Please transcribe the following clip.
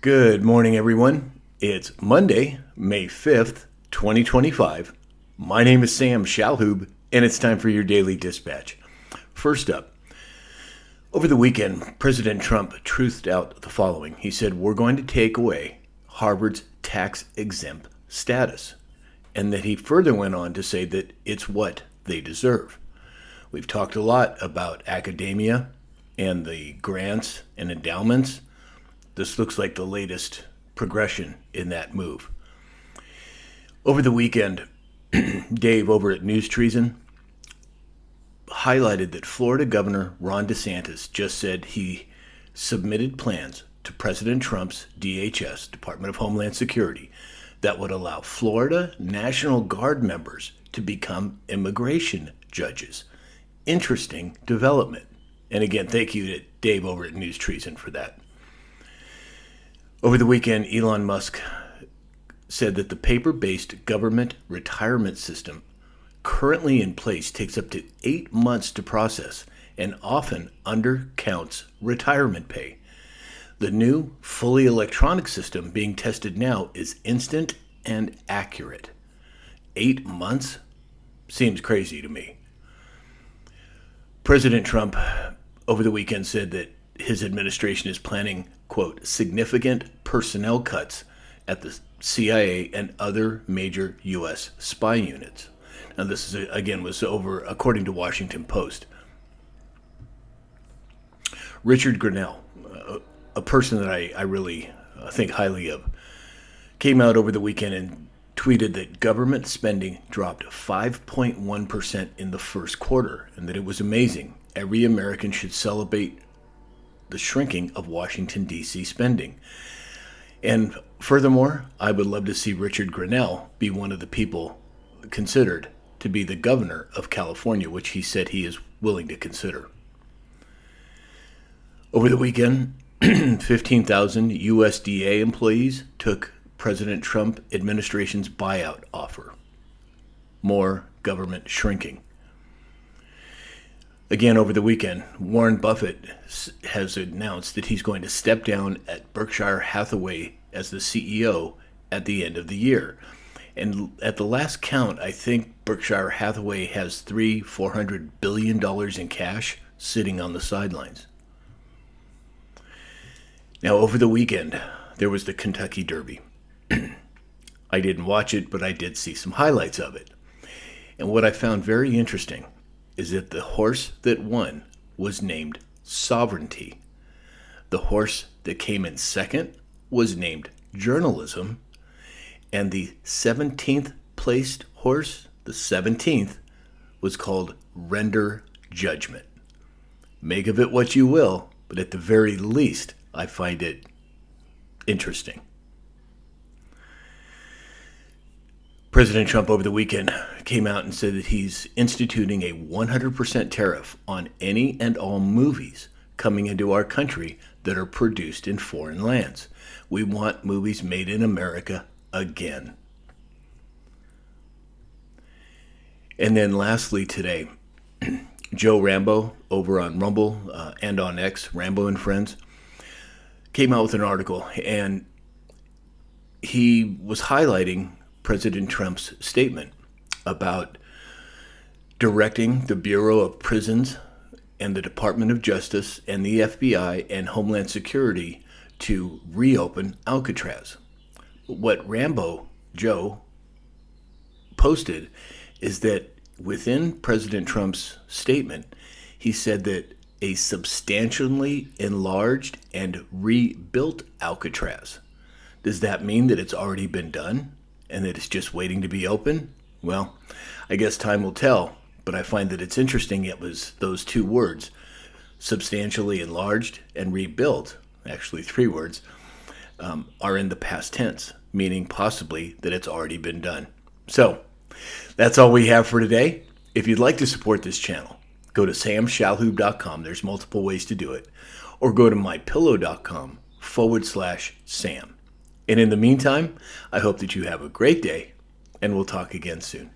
Good morning, everyone. It's Monday, May 5th, 2025. My name is Sam Shalhoub, and it's time for your daily dispatch. First up, over the weekend, President Trump truthed out the following. He said, "We're going to take away Harvard's tax-exempt status," and that he further went on to say that it's what they deserve. We've talked a lot about academia and the grants and endowments. This looks like the latest progression in that move. Over the weekend, Dave over at News Treason highlighted that Florida Governor Ron DeSantis just said he submitted plans to President Trump's DHS, Department of Homeland Security, that would allow Florida National Guard members to become immigration judges. Interesting development. And again, thank you to Dave over at News Treason for that. Over the weekend, Elon Musk said that the paper-based government retirement system currently in place takes up to 8 months to process and often undercounts retirement pay. The new, fully electronic system being tested now is instant and accurate. 8 months? Seems crazy to me. President Trump over the weekend said that his administration is planning, quote, significant personnel cuts at the CIA and other major U.S. spy units. Now, this is, again, was over, according to Washington Post. Richard Grenell, a person that I really think highly of, came out over the weekend and tweeted that government spending dropped 5.1% in the first quarter, and that it was amazing. Every American should celebrate the shrinking of Washington, D.C. spending. And furthermore, I would love to see Richard Grenell be one of the people considered to be the governor of California, which he said he is willing to consider. Over the weekend, 15,000 USDA employees took President Trump administration's buyout offer. More government shrinking. Again, over the weekend, Warren Buffett has announced that he's going to step down at Berkshire Hathaway as the CEO at the end of the year. And at the last count, I think Berkshire Hathaway has $400 billion in cash sitting on the sidelines. Now, over the weekend, there was the Kentucky Derby. I didn't watch it, but I did see some highlights of it. And what I found very interesting is that the horse that won was named Sovereignty. The horse that came in second was named Journalism. And the 17th placed horse, the 17th, was called Render Judgment. Make of it what you will, but at the very least, I find it interesting. President Trump over the weekend came out and said that he's instituting a 100% tariff on any and all movies coming into our country that are produced in foreign lands. We want movies made in America again. And then lastly today, Joe Rambo over on Rumble and on X, Rambo and Friends, came out with an article, and he was highlighting President Trump's statement about directing the Bureau of Prisons and the Department of Justice and the FBI and Homeland Security to reopen Alcatraz. What Rambo Joe posted is that within President Trump's statement, he said that a substantially enlarged and rebuilt Alcatraz. Does that mean that it's already been done and that it's just waiting to be open? Well, I guess time will tell, but I find that it's interesting it was those two words, substantially enlarged and rebuilt, actually 3 words, are in the past tense, meaning possibly that it's already been done. So, that's all we have for today. If you'd like to support this channel, go to samshalhoub.com. There's multiple ways to do it. Or go to mypillow.com/Sam. And in the meantime, I hope that you have a great day, and we'll talk again soon.